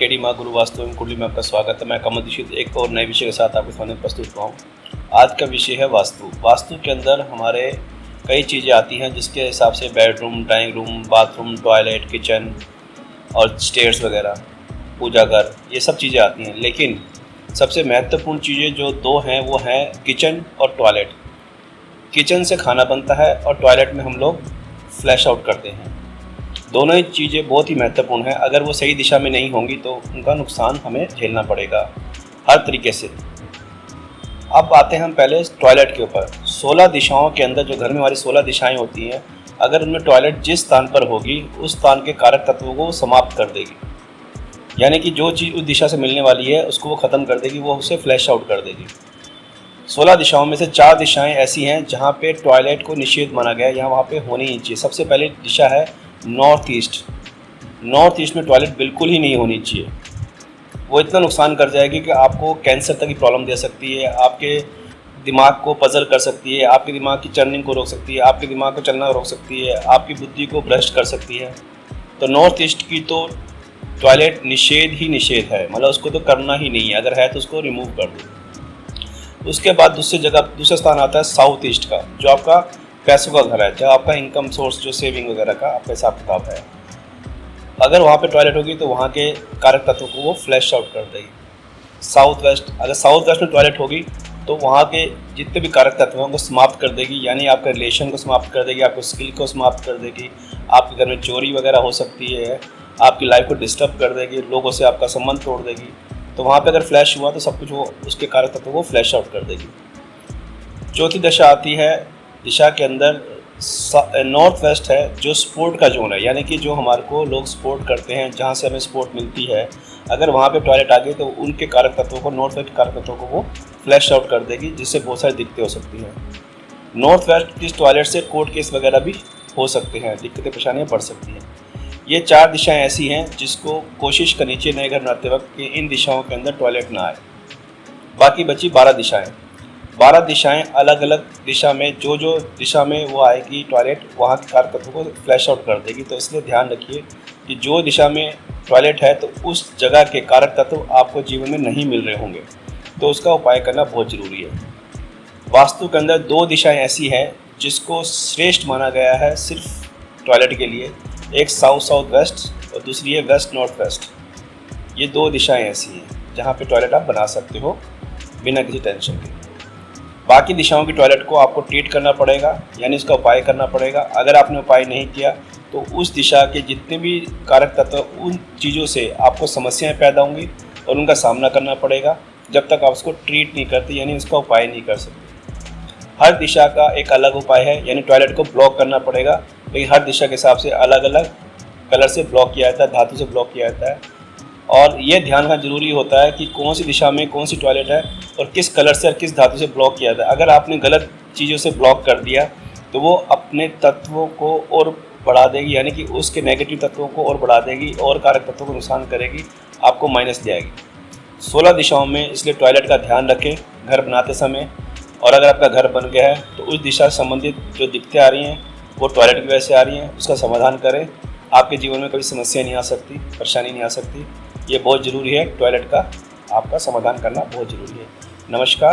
KD माँ गुरु वास्तु एवं कुंडली में आपका स्वागत है। मैं कमल दीक्षित एक और नए विषय के साथ आपके सामने प्रस्तुत हुआ हूँ। आज का विषय है वास्तु। वास्तु के अंदर हमारे कई चीज़ें आती हैं जिसके हिसाब से bedroom, dining room, bathroom, toilet, kitchen और स्टेयर्स वगैरह, पूजा घर, ये सब चीज़ें आती हैं। लेकिन सबसे महत्वपूर्ण चीज़ें जो दो हैं वो हैं किचन और टॉयलेट। किचन से खाना बनता है और टॉयलेट में हम लोग फ्लैश आउट करते हैं। दोनों ही चीज़ें बहुत ही महत्वपूर्ण हैं। अगर वो सही दिशा में नहीं होंगी तो उनका नुकसान हमें झेलना पड़ेगा हर तरीके से। अब आते हैं हम पहले टॉयलेट के ऊपर। 16 दिशाओं के अंदर जो घर में हमारी 16 दिशाएं होती हैं, अगर उनमें टॉयलेट जिस स्थान पर होगी उस स्थान के कारक तत्वों को समाप्त कर देगी। यानी कि जो चीज़ उस दिशा से मिलने वाली है उसको वो ख़त्म कर देगी, वो उसे फ्लैश आउट कर देगी। 16 दिशाओं में से 4 दिशाएँ ऐसी हैं जहाँ पे टॉयलेट को निषेध माना गया है, यहाँ वहाँ पे होनी ही चाहिए। सबसे पहले दिशा है नॉर्थ ईस्ट। नॉर्थ ईस्ट में टॉयलेट बिल्कुल ही नहीं होनी चाहिए। वो इतना नुकसान कर जाएगी कि आपको कैंसर तक की प्रॉब्लम दे सकती है, आपके दिमाग को पजल कर सकती है, आपके दिमाग की चर्निंग को रोक सकती है, आपके दिमाग को चलना रोक सकती है, आपकी बुद्धि को भ्रष्ट कर सकती है। तो नॉर्थ ईस्ट की तो टॉयलेट निषेध ही निषेध है, मतलब उसको तो करना ही नहीं है। अगर है तो उसको रिमूव कर दो। उसके बाद दूसरा स्थान आता है साउथ ईस्ट का, जो आपका पैसों का घर है, जहाँ आपका इनकम सोर्स जो सेविंग वगैरह का आपका हिसाब किताब है। अगर वहाँ पे टॉयलेट होगी तो वहाँ के कारक तत्वों को वो फ्लैश आउट कर देगी। साउथ वेस्ट, अगर साउथ वेस्ट में टॉयलेट होगी तो वहाँ के जितने भी कारक तत्व हैं उनको समाप्त कर देगी। यानी आपके रिलेशन को समाप्त कर देगी, आपको स्किल को समाप्त कर देगी, आपके घर में चोरी वगैरह हो सकती है, आपकी लाइफ को डिस्टर्ब कर देगी, लोगों से आपका संबंध तोड़ देगी। तो वहाँ पर अगर फ्लैश हुआ तो सब कुछ वो उसके कारक तत्वों को फ्लैश आउट कर देगी। चौथी दशा आती है दिशा के अंदर नॉर्थ वेस्ट है, जो स्पोर्ट का जोन है, यानी कि जो हमारे को लोग सपोर्ट करते हैं, जहाँ से हमें सपोर्ट मिलती है। अगर वहाँ पे टॉयलेट आ गई तो उनके कारक तत्वों को, नॉर्थ वेस्ट कारक तत्वों को वो फ्लैश आउट कर देगी, जिससे बहुत सारी दिक्कतें हो सकती हैं। नॉर्थ वेस्ट की टॉयलेट से कोर्ट केस वगैरह भी हो सकते हैं, दिक्कतें परेशानियाँ बढ़ सकती हैं। ये 4 दिशाएँ ऐसी हैं जिसको कोशिश करनी चाहिए नए घर बनाते वक्त कि इन दिशाओं के अंदर टॉयलेट ना आए। बाकी बची 12 दिशाएँ। 12 दिशाएं अलग अलग दिशा में, जो दिशा में वो आएगी टॉयलेट, वहाँ के कारक तत्वों को फ्लैश आउट कर देगी। तो इसलिए ध्यान रखिए कि जो दिशा में टॉयलेट है तो उस जगह के कारक तत्व आपको जीवन में नहीं मिल रहे होंगे, तो उसका उपाय करना बहुत ज़रूरी है। वास्तु के अंदर 2 दिशाएं ऐसी हैं जिसको श्रेष्ठ माना गया है सिर्फ टॉयलेट के लिए। एक साउथ साउथ वेस्ट और दूसरी है वेस्ट नॉर्थ वेस्ट। ये 2 दिशाएँ ऐसी हैं जहाँ पर टॉयलेट आप बना सकते हो बिना किसी टेंशन के। बाकी दिशाओं की टॉयलेट को आपको ट्रीट करना पड़ेगा, यानी उसका उपाय करना पड़ेगा। अगर आपने उपाय नहीं किया तो उस दिशा के जितने भी कारक तत्व, उन चीज़ों से आपको समस्याएं पैदा होंगी और उनका सामना करना पड़ेगा जब तक आप उसको ट्रीट नहीं करते, यानी उसका उपाय नहीं कर सकते। हर दिशा का एक अलग उपाय है, यानी टॉयलेट को ब्लॉक करना पड़ेगा, लेकिन हर दिशा के हिसाब से अलग अलग कलर से ब्लॉक किया जाता है, धातु से ब्लॉक किया जाता है। और ये ध्यान रखना ज़रूरी होता है कि कौन सी दिशा में कौन सी टॉयलेट है और किस कलर से और किस धातु से ब्लॉक किया जाता है। अगर आपने गलत चीज़ों से ब्लॉक कर दिया तो वो अपने तत्वों को और बढ़ा देगी, यानी कि उसके नेगेटिव तत्वों को और बढ़ा देगी और कारक तत्वों को नुकसान करेगी, आपको माइनस दिलाएगी। 16 दिशाओं में इसलिए टॉयलेट का ध्यान रखें घर बनाते समय। और अगर आपका घर बन गया है तो उस दिशा से संबंधित जो दिक्कतें आ रही हैं वो टॉयलेट की वजह से आ रही हैं, उसका समाधान करें। आपके जीवन में कभी समस्या नहीं आ सकती, परेशानी नहीं आ सकती। ये बहुत ज़रूरी है, टॉयलेट का आपका समाधान करना बहुत ज़रूरी है। नमस्कार।